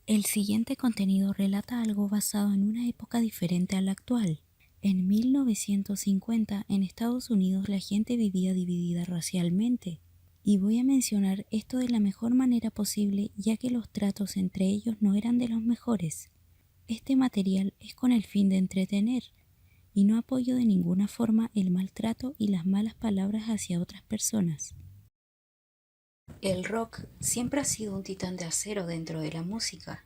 El siguiente contenido relata algo basado en una época diferente a la actual. En 1950, en Estados Unidos, la gente vivía dividida racialmente. Y voy a mencionar esto de la mejor manera posible, ya que los tratos entre ellos no eran de los mejores. Este material es con el fin de entretener, y no apoyo de ninguna forma el maltrato y las malas palabras hacia otras personas. El rock siempre ha sido un titán de acero dentro de la música.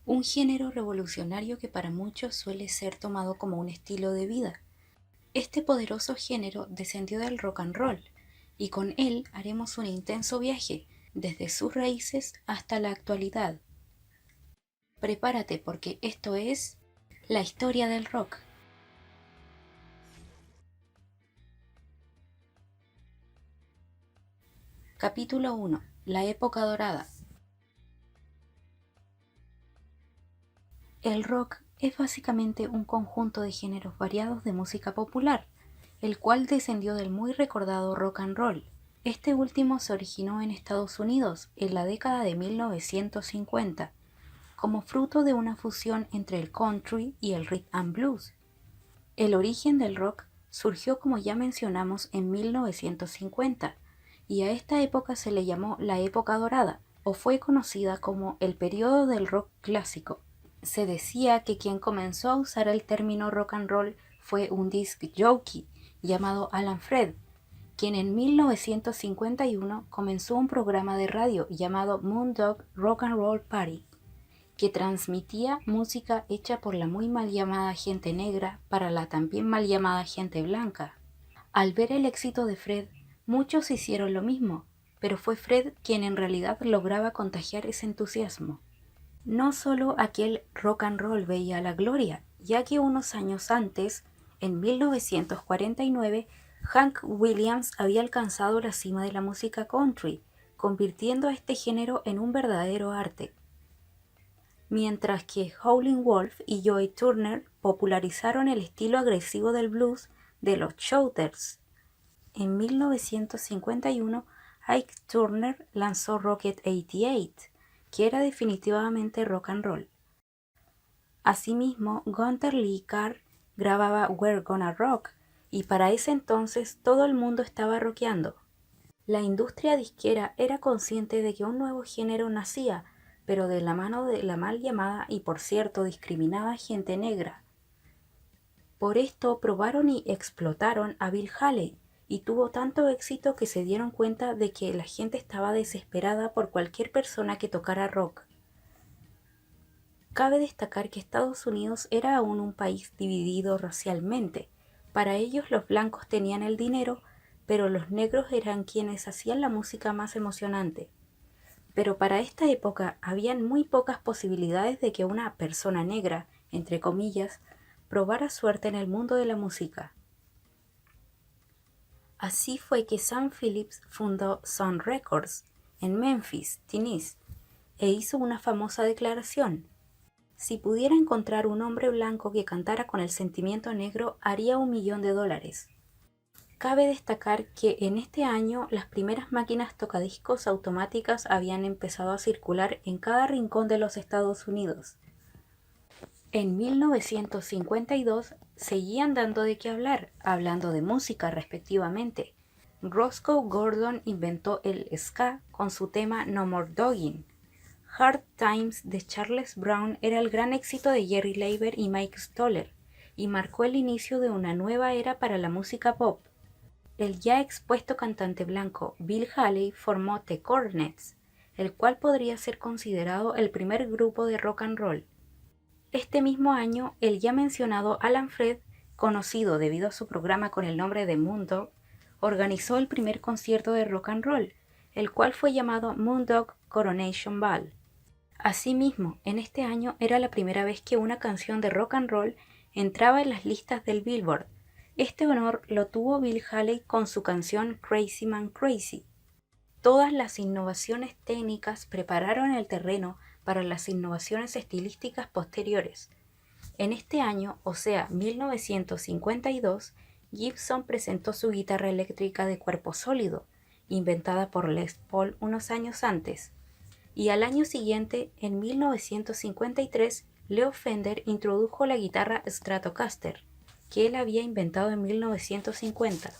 Un género revolucionario que para muchos suele ser tomado como un estilo de vida. Este poderoso género descendió del rock and roll, y con él haremos un intenso viaje, desde sus raíces hasta la actualidad. Prepárate porque esto es la historia del rock. Capítulo 1. La época dorada. El rock es básicamente un conjunto de géneros variados de música popular, el cual descendió del muy recordado rock and roll. Este último se originó en Estados Unidos en la década de 1950, como fruto de una fusión entre el country y el rhythm and blues. El origen del rock surgió, como ya mencionamos, en 1950, y a esta época se le llamó la época dorada, o fue conocida como el periodo del rock clásico. Se decía que quien comenzó a usar el término rock and roll fue un disc jockey llamado Alan Freed, quien en 1951 comenzó un programa de radio llamado Moondog Rock and Roll Party, que transmitía música hecha por la muy mal llamada gente negra para la también mal llamada gente blanca. Al ver el éxito de Fred, muchos hicieron lo mismo, pero fue Fred quien en realidad lograba contagiar ese entusiasmo. No solo aquel rock and roll veía la gloria, ya que unos años antes, en 1949, Hank Williams había alcanzado la cima de la música country, convirtiendo a este género en un verdadero arte. Mientras que Howlin' Wolf y Joey Turner popularizaron el estilo agresivo del blues de los Shooters. En 1951, Ike Turner lanzó Rocket 88, que era definitivamente rock and roll. Asimismo, Gunter Lee Carr grababa We're Gonna Rock, y para ese entonces todo el mundo estaba rockeando. La industria disquera era consciente de que un nuevo género nacía, pero de la mano de la mal llamada y por cierto discriminada gente negra. Por esto probaron y explotaron a Bill Haley, y tuvo tanto éxito que se dieron cuenta de que la gente estaba desesperada por cualquier persona que tocara rock. Cabe destacar que Estados Unidos era aún un país dividido racialmente. Para ellos los blancos tenían el dinero, pero los negros eran quienes hacían la música más emocionante. Pero para esta época habían muy pocas posibilidades de que una persona negra, entre comillas, probara suerte en el mundo de la música. Así fue que Sam Phillips fundó Sun Records en Memphis, Tennessee, e hizo una famosa declaración: si pudiera encontrar un hombre blanco que cantara con el sentimiento negro, haría $1.000.000. Cabe destacar que en este año las primeras máquinas tocadiscos automáticas habían empezado a circular en cada rincón de los Estados Unidos. En 1952 seguían dando de qué hablar, hablando de música respectivamente. Roscoe Gordon inventó el ska con su tema No More Dogging. Hard Times de Charles Brown era el gran éxito de Jerry Leiber y Mike Stoller, y marcó el inicio de una nueva era para la música pop. El ya expuesto cantante blanco Bill Haley formó The Cornets, el cual podría ser considerado el primer grupo de rock and roll. Este mismo año, el ya mencionado Alan Freed, conocido debido a su programa con el nombre de Moondog, organizó el primer concierto de rock and roll, el cual fue llamado Moondog Coronation Ball. Asimismo, en este año era la primera vez que una canción de rock and roll entraba en las listas del Billboard. Este honor lo tuvo Bill Haley con su canción Crazy Man Crazy. Todas las innovaciones técnicas prepararon el terreno para las innovaciones estilísticas posteriores. En este año, o sea, 1952, Gibson presentó su guitarra eléctrica de cuerpo sólido, inventada por Les Paul unos años antes, y al año siguiente, en 1953, Leo Fender introdujo la guitarra Stratocaster, que él había inventado en 1950.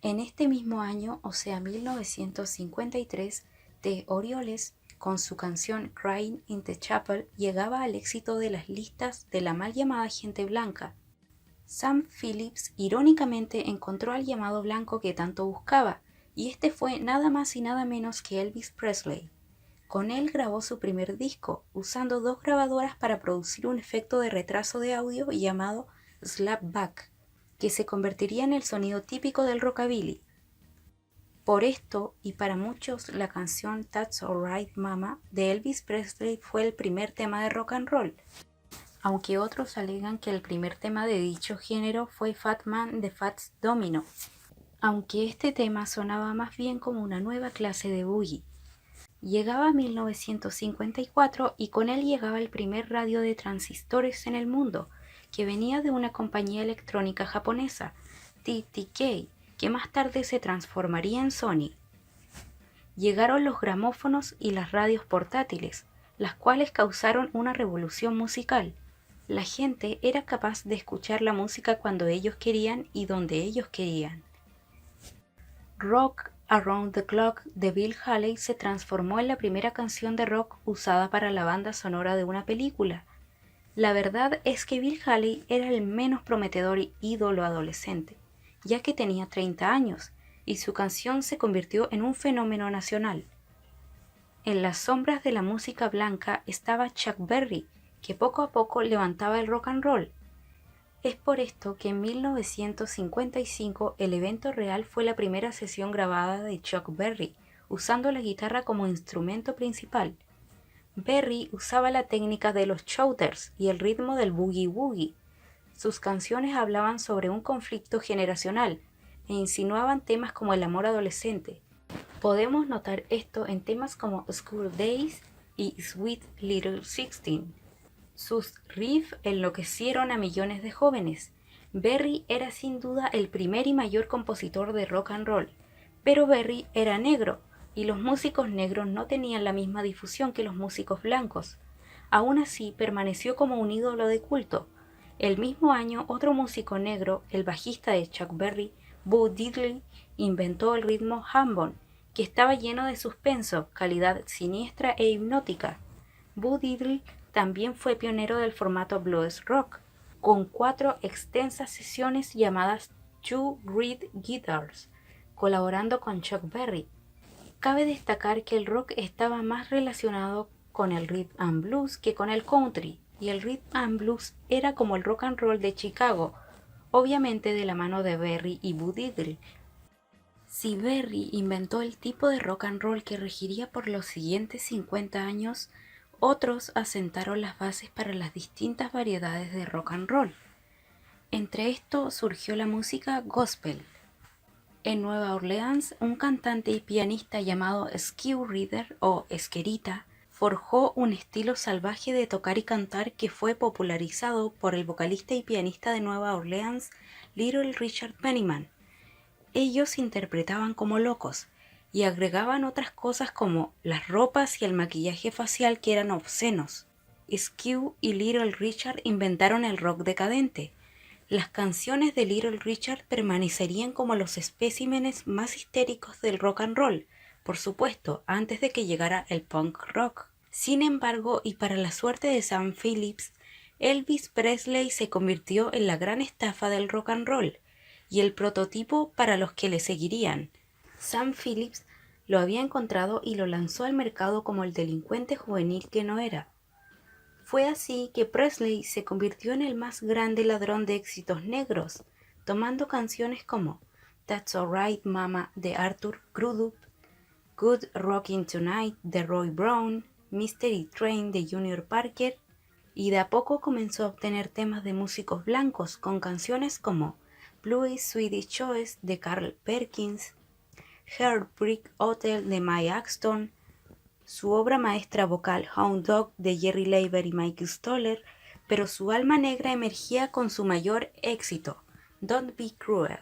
En este mismo año, o sea 1953, The Orioles, con su canción Crying in the Chapel, llegaba al éxito de las listas de la mal llamada gente blanca. Sam Phillips irónicamente encontró al llamado blanco que tanto buscaba, y este fue nada más y nada menos que Elvis Presley. Con él grabó su primer disco, usando dos grabadoras para producir un efecto de retraso de audio llamado slapback, que se convertiría en el sonido típico del rockabilly. Por esto, y para muchos, la canción That's Alright Mama de Elvis Presley fue el primer tema de rock and roll, aunque otros alegan que el primer tema de dicho género fue Fat Man de Fats Domino, aunque este tema sonaba más bien como una nueva clase de boogie. Llegaba 1954 y con él llegaba el primer radio de transistores en el mundo, que venía de una compañía electrónica japonesa, TTK, que más tarde se transformaría en Sony. Llegaron los gramófonos y las radios portátiles, las cuales causaron una revolución musical. La gente era capaz de escuchar la música cuando ellos querían y donde ellos querían. Rock Around the Clock de Bill Haley se transformó en la primera canción de rock usada para la banda sonora de una película. La verdad es que Bill Haley era el menos prometedor ídolo adolescente, ya que tenía 30 años, y su canción se convirtió en un fenómeno nacional. En las sombras de la música blanca estaba Chuck Berry, que poco a poco levantaba el rock and roll. Es por esto que en 1955 el evento real fue la primera sesión grabada de Chuck Berry, usando la guitarra como instrumento principal. Berry usaba la técnica de los shouters y el ritmo del boogie woogie. Sus canciones hablaban sobre un conflicto generacional e insinuaban temas como el amor adolescente. Podemos notar esto en temas como School Days y Sweet Little Sixteen. Sus riffs enloquecieron a millones de jóvenes. Berry era sin duda el primer y mayor compositor de rock and roll, pero Berry era negro, y los músicos negros no tenían la misma difusión que los músicos blancos. Aún así, permaneció como un ídolo de culto. El mismo año, otro músico negro, el bajista de Chuck Berry, Bo Diddley, inventó el ritmo Hambone, que estaba lleno de suspenso, calidad siniestra e hipnótica. Bo Diddley también fue pionero del formato blues rock, con 4 extensas sesiones llamadas Two Reed Guitars, colaborando con Chuck Berry. Cabe destacar que el rock estaba más relacionado con el rhythm and blues que con el country, y el rhythm and blues era como el rock and roll de Chicago, obviamente de la mano de Berry y Bo Diddley. Si Berry inventó el tipo de rock and roll que regiría por los siguientes 50 años, otros asentaron las bases para las distintas variedades de rock and roll. Entre esto surgió la música gospel. En Nueva Orleans, un cantante y pianista llamado Skew Reader o Esquerita forjó un estilo salvaje de tocar y cantar que fue popularizado por el vocalista y pianista de Nueva Orleans, Little Richard Penniman. Ellos interpretaban como locos y agregaban otras cosas como las ropas y el maquillaje facial que eran obscenos. Skew y Little Richard inventaron el rock decadente. Las canciones de Little Richard permanecerían como los especímenes más histéricos del rock and roll, por supuesto, antes de que llegara el punk rock. Sin embargo, y para la suerte de Sam Phillips, Elvis Presley se convirtió en la gran estafa del rock and roll y el prototipo para los que le seguirían. Sam Phillips lo había encontrado y lo lanzó al mercado como el delincuente juvenil que no era. Fue así que Presley se convirtió en el más grande ladrón de éxitos negros, tomando canciones como That's Alright Mama de Arthur Crudup, Good Rockin' Tonight de Roy Brown, Mystery Train de Junior Parker, y de a poco comenzó a obtener temas de músicos blancos con canciones como Blues Swedish Choice de Carl Perkins, Heartbreak Hotel de Mike Axton, su obra maestra vocal Hound Dog de Jerry Leiber y Mike Stoller, pero su alma negra emergía con su mayor éxito, Don't Be Cruel,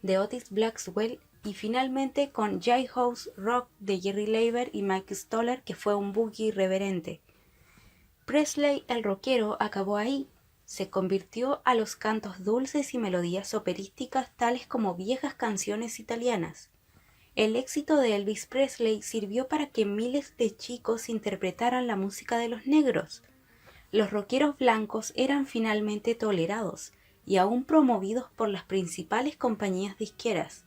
de Otis Blackwell y finalmente con Jailhouse Rock de Jerry Leiber y Mike Stoller, que fue un boogie irreverente. Presley, el rockero, acabó ahí. Se convirtió a los cantos dulces y melodías operísticas tales como viejas canciones italianas. El éxito de Elvis Presley sirvió para que miles de chicos interpretaran la música de los negros. Los rockeros blancos eran finalmente tolerados y aún promovidos por las principales compañías disqueras.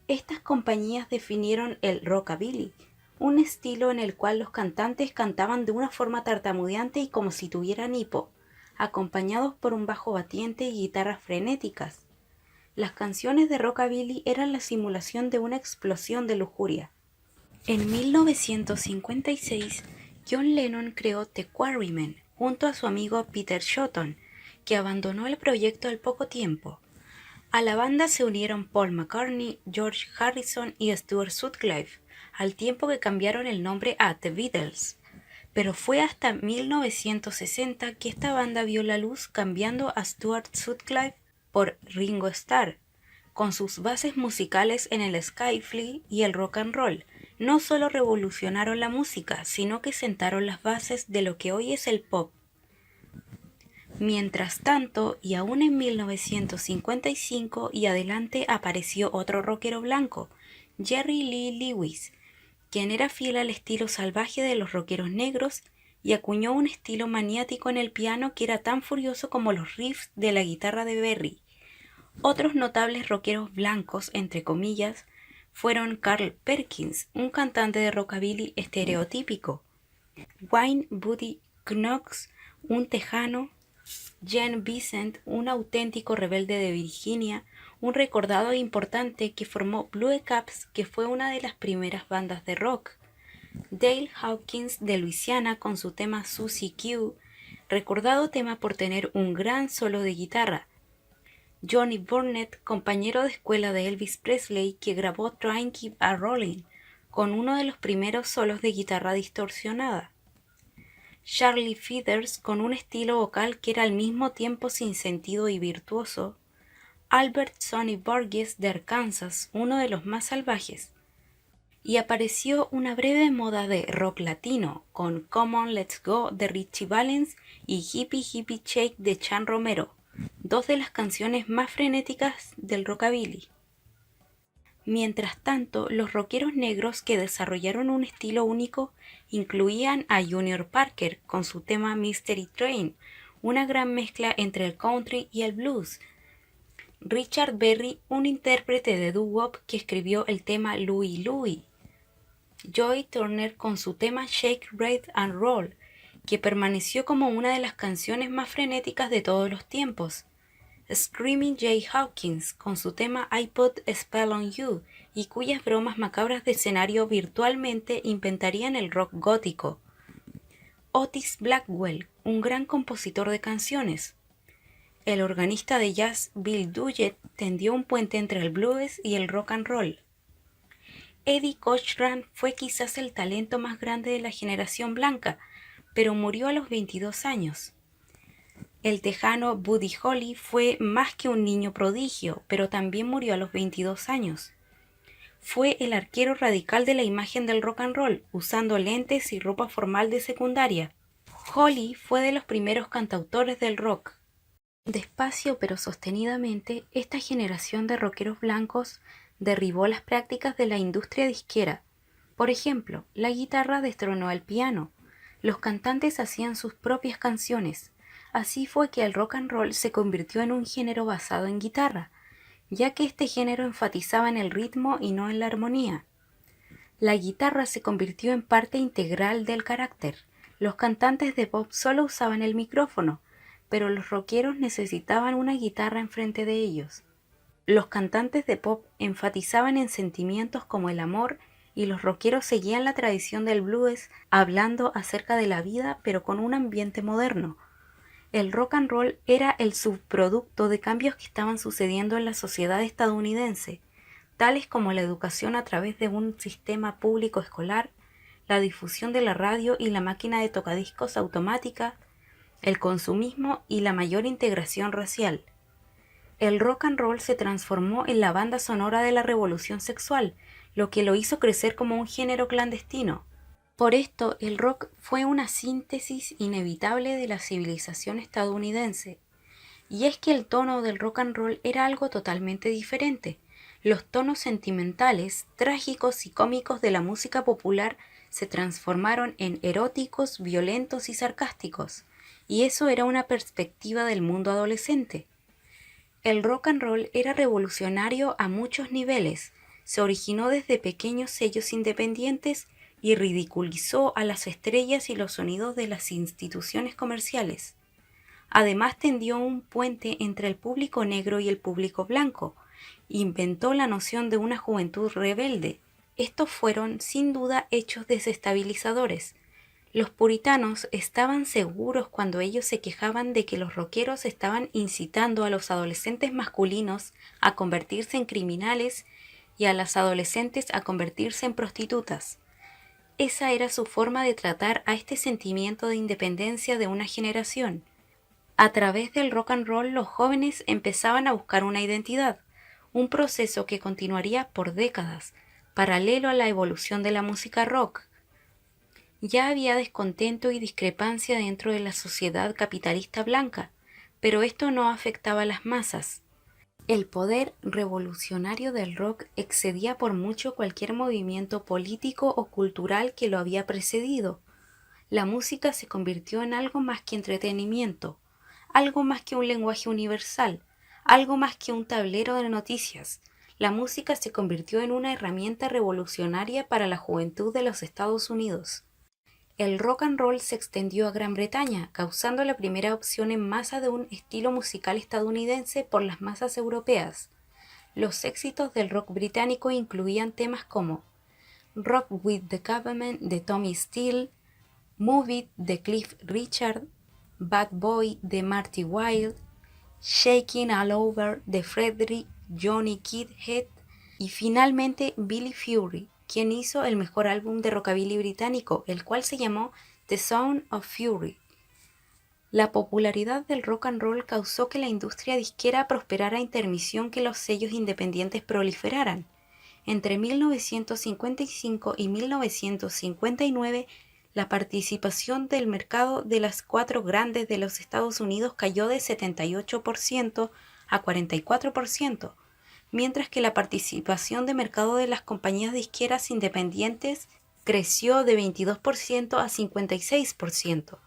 Estas compañías definieron el rockabilly, un estilo en el cual los cantantes cantaban de una forma tartamudeante y como si tuvieran hipo, acompañados por un bajo batiente y guitarras frenéticas. Las canciones de rockabilly eran la simulación de una explosión de lujuria. En 1956, John Lennon creó The Quarrymen junto a su amigo Peter Shotton, que abandonó el proyecto al poco tiempo. A la banda se unieron Paul McCartney, George Harrison y Stuart Sutcliffe, al tiempo que cambiaron el nombre a The Beatles. Pero fue hasta 1960 que esta banda vio la luz, cambiando a Stuart Sutcliffe por Ringo Starr. Con sus bases musicales en el skiffle y el rock and roll, no solo revolucionaron la música, sino que sentaron las bases de lo que hoy es el pop. Mientras tanto, y aún en 1955 y adelante, apareció otro rockero blanco, Jerry Lee Lewis, quien era fiel al estilo salvaje de los rockeros negros y acuñó un estilo maniático en el piano que era tan furioso como los riffs de la guitarra de Berry. Otros notables rockeros blancos, entre comillas, fueron Carl Perkins, un cantante de rockabilly estereotípico, Wayne Buddy Knox, un tejano, Gene Vincent, un auténtico rebelde de Virginia, un recordado e importante que formó Blue Caps, que fue una de las primeras bandas de rock, Dale Hawkins de Luisiana con su tema Susie Q, recordado tema por tener un gran solo de guitarra, Johnny Burnett, compañero de escuela de Elvis Presley, que grabó Try and Keep a Rollin', con uno de los primeros solos de guitarra distorsionada. Charlie Feathers, con un estilo vocal que era al mismo tiempo sin sentido y virtuoso. Albert Sonny Burgess de Arkansas, uno de los más salvajes. Y apareció una breve moda de rock latino, con Come On Let's Go de Richie Valens y Hippie Hippie Shake de Chan Romero, dos de las canciones más frenéticas del rockabilly. Mientras tanto, los rockeros negros que desarrollaron un estilo único incluían a Junior Parker con su tema Mystery Train, una gran mezcla entre el country y el blues. Richard Berry, un intérprete de doo-wop que escribió el tema Louie Louie. Joy Turner con su tema Shake, Rattle and Roll, que permaneció como una de las canciones más frenéticas de todos los tiempos. Screaming Jay Hawkins con su tema I Put a Spell on You, y cuyas bromas macabras de escenario virtualmente inventarían el rock gótico. Otis Blackwell, un gran compositor de canciones. El organista de jazz Bill Duggett tendió un puente entre el blues y el rock and roll. Eddie Cochran fue quizás el talento más grande de la generación blanca, pero murió a los 22 años. El tejano Buddy Holly fue más que un niño prodigio, pero también murió a los 22 años. Fue el arquero radical de la imagen del rock and roll, usando lentes y ropa formal de secundaria. Holly fue de los primeros cantautores del rock. Despacio pero sostenidamente, esta generación de rockeros blancos derribó las prácticas de la industria disquera. Por ejemplo, la guitarra destronó al piano. Los cantantes hacían sus propias canciones. Así fue que el rock and roll se convirtió en un género basado en guitarra, ya que este género enfatizaba en el ritmo y no en la armonía. La guitarra se convirtió en parte integral del carácter. Los cantantes de pop solo usaban el micrófono, pero los rockeros necesitaban una guitarra enfrente de ellos. Los cantantes de pop enfatizaban en sentimientos como el amor, y los rockeros seguían la tradición del blues, hablando acerca de la vida pero con un ambiente moderno. El rock and roll era el subproducto de cambios que estaban sucediendo en la sociedad estadounidense, tales como la educación a través de un sistema público escolar, la difusión de la radio y la máquina de tocadiscos automática, el consumismo y la mayor integración racial. El rock and roll se transformó en la banda sonora de la revolución sexual, lo que lo hizo crecer como un género clandestino. Por esto, el rock fue una síntesis inevitable de la civilización estadounidense. Y es que el tono del rock and roll era algo totalmente diferente. Los tonos sentimentales, trágicos y cómicos de la música popular se transformaron en eróticos, violentos y sarcásticos. Y eso era una perspectiva del mundo adolescente. El rock and roll era revolucionario a muchos niveles. Se originó desde pequeños sellos independientes y ridiculizó a las estrellas y los sonidos de las instituciones comerciales. Además tendió un puente entre el público negro y el público blanco. Inventó la noción de una juventud rebelde. Estos fueron, sin duda, hechos desestabilizadores. Los puritanos estaban seguros cuando ellos se quejaban de que los rockeros estaban incitando a los adolescentes masculinos a convertirse en criminales y a las adolescentes a convertirse en prostitutas. Esa era su forma de tratar a este sentimiento de independencia de una generación. A través del rock and roll los jóvenes empezaban a buscar una identidad, un proceso que continuaría por décadas, paralelo a la evolución de la música rock. Ya había descontento y discrepancia dentro de la sociedad capitalista blanca, pero esto no afectaba a las masas. El poder revolucionario del rock excedía por mucho cualquier movimiento político o cultural que lo había precedido. La música se convirtió en algo más que entretenimiento, algo más que un lenguaje universal, algo más que un tablero de noticias. La música se convirtió en una herramienta revolucionaria para la juventud de los Estados Unidos. El rock and roll se extendió a Gran Bretaña, causando la primera adopción en masa de un estilo musical estadounidense por las masas europeas. Los éxitos del rock británico incluían temas como Rock with the Government de Tommy Steele, Move It de Cliff Richard, Bad Boy de Marty Wilde, Shaking All Over de Frederick Johnny Kidd Head y finalmente Billy Fury, quien hizo el mejor álbum de rockabilly británico, el cual se llamó The Sound of Fury. La popularidad del rock and roll causó que la industria disquera prosperara a intermisión que los sellos independientes proliferaran. Entre 1955 y 1959, la participación del mercado de las cuatro grandes de los Estados Unidos cayó de 78% a 44%, mientras que la participación de mercado de las compañías disqueras independientes creció de 22% a 56%.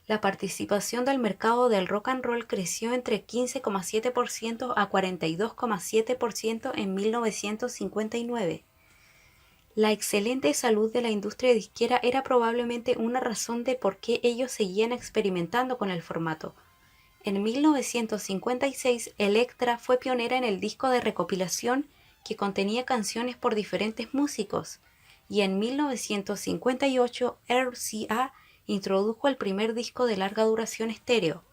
La participación del mercado del rock and roll creció entre 15,7% a 42,7% en 1959. La excelente salud de la industria disquera era probablemente una razón de por qué ellos seguían experimentando con el formato. En 1956, Elektra fue pionera en el disco de recopilación que contenía canciones por diferentes músicos, y en 1958 RCA introdujo el primer disco de larga duración estéreo.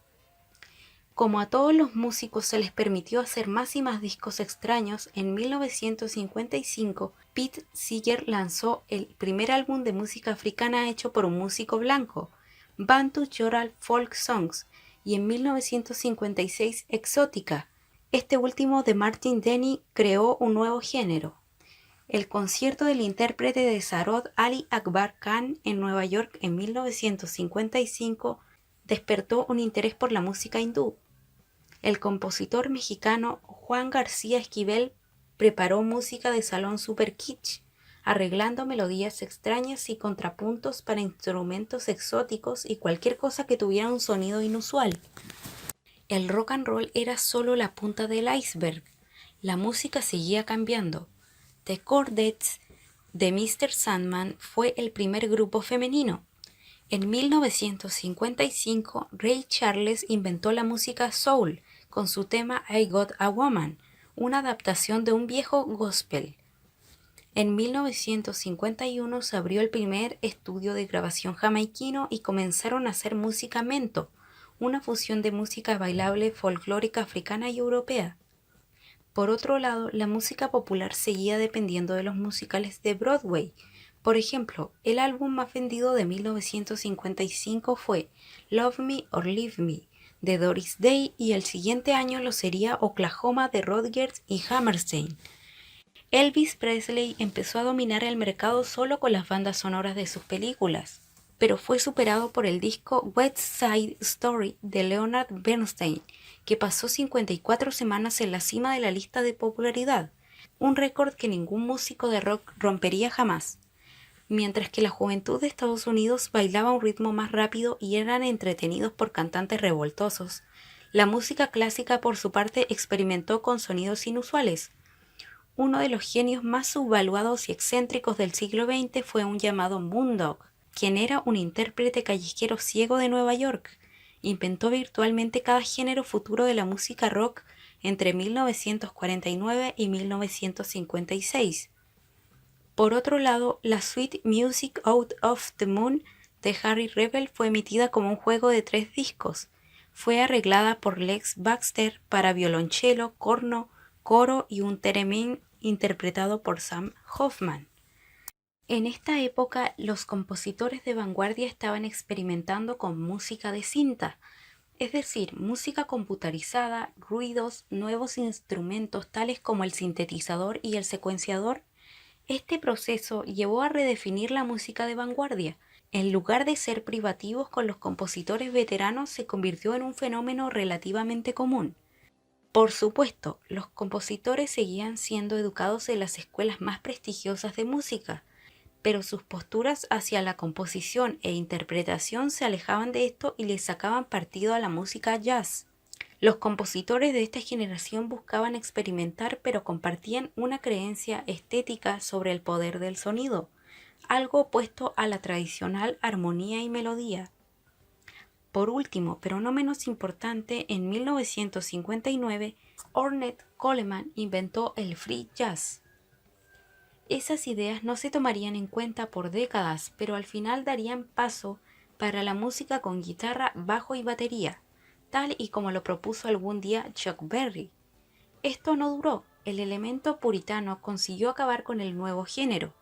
Como a todos los músicos se les permitió hacer más y más discos extraños, en 1955 Pete Seeger lanzó el primer álbum de música africana hecho por un músico blanco, Bantu Choral Folk Songs, y en 1956 Exótica. Este último de Martin Denny creó un nuevo género. El concierto del intérprete de Sarod Ali Akbar Khan en Nueva York en 1955 despertó un interés por la música hindú. El compositor mexicano Juan García Esquivel preparó música de salón super kitsch, arreglando melodías extrañas y contrapuntos para instrumentos exóticos y cualquier cosa que tuviera un sonido inusual. El rock and roll era solo la punta del iceberg. La música seguía cambiando. The Chordettes de Mr. Sandman fue el primer grupo femenino. En 1955, Ray Charles inventó la música soul con su tema I Got a Woman, una adaptación de un viejo gospel. En 1951 se abrió el primer estudio de grabación jamaiquino y comenzaron a hacer música mento, una fusión de música bailable folclórica africana y europea. Por otro lado, la música popular seguía dependiendo de los musicales de Broadway. Por ejemplo, el álbum más vendido de 1955 fue Love Me or Leave Me, de Doris Day, y el siguiente año lo sería Oklahoma de Rodgers y Hammerstein. Elvis Presley empezó a dominar el mercado solo con las bandas sonoras de sus películas, pero fue superado por el disco West Side Story de Leonard Bernstein, que pasó 54 semanas en la cima de la lista de popularidad, un récord que ningún músico de rock rompería jamás. Mientras que la juventud de Estados Unidos bailaba a un ritmo más rápido y eran entretenidos por cantantes revoltosos, la música clásica por su parte experimentó con sonidos inusuales. Uno de los genios más subvaluados y excéntricos del siglo XX fue un llamado Moondog, quien era un intérprete callejero ciego de Nueva York. Inventó virtualmente cada género futuro de la música rock entre 1949 y 1956. Por otro lado, la suite Music Out of the Moon de Harry Revel fue emitida como un juego de 3 discos. Fue arreglada por Lex Baxter para violonchelo, corno, coro y un theremin interpretado por Sam Hoffman. En esta época, los compositores de vanguardia estaban experimentando con música de cinta, es decir, música computarizada, ruidos, nuevos instrumentos tales como el sintetizador y el secuenciador. Este proceso llevó a redefinir la música de vanguardia. En lugar de ser privativos con los compositores veteranos, se convirtió en un fenómeno relativamente común. Por supuesto, los compositores seguían siendo educados en las escuelas más prestigiosas de música, pero sus posturas hacia la composición e interpretación se alejaban de esto y le sacaban partido a la música jazz. Los compositores de esta generación buscaban experimentar, pero compartían una creencia estética sobre el poder del sonido, algo opuesto a la tradicional armonía y melodía. Por último, pero no menos importante, en 1959, Ornette Coleman inventó el free jazz. Esas ideas no se tomarían en cuenta por décadas, pero al final darían paso para la música con guitarra, bajo y batería, tal y como lo propuso algún día Chuck Berry. Esto no duró. El elemento puritano consiguió acabar con el nuevo género.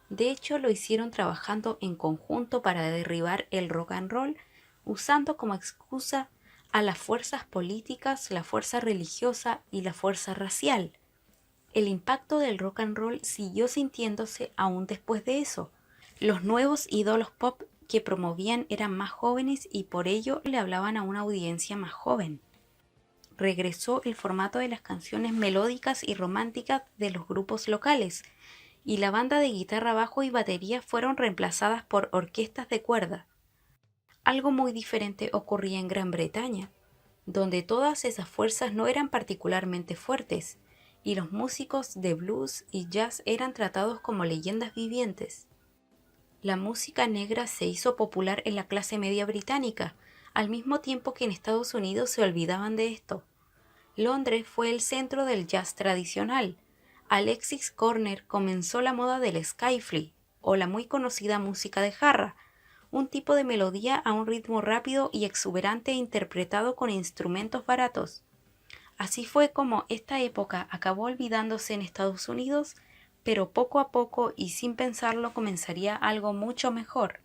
De hecho, lo hicieron trabajando en conjunto para derribar el rock and roll, usando como excusa a las fuerzas políticas, la fuerza religiosa y la fuerza racial. El impacto del rock and roll siguió sintiéndose aún después de eso. Los nuevos ídolos pop que promovían eran más jóvenes y por ello le hablaban a una audiencia más joven. Regresó el formato de las canciones melódicas y románticas de los grupos locales, y la banda de guitarra, bajo y batería fueron reemplazadas por orquestas de cuerda. Algo muy diferente ocurría en Gran Bretaña, donde todas esas fuerzas no eran particularmente fuertes, y los músicos de blues y jazz eran tratados como leyendas vivientes. La música negra se hizo popular en la clase media británica, al mismo tiempo que en Estados Unidos se olvidaban de esto. Londres fue el centro del jazz tradicional. Alexis Corner comenzó la moda del skiffle, o la muy conocida música de jarra, un tipo de melodía a un ritmo rápido y exuberante interpretado con instrumentos baratos. Así fue como esta época acabó olvidándose en Estados Unidos, pero poco a poco y sin pensarlo comenzaría algo mucho mejor.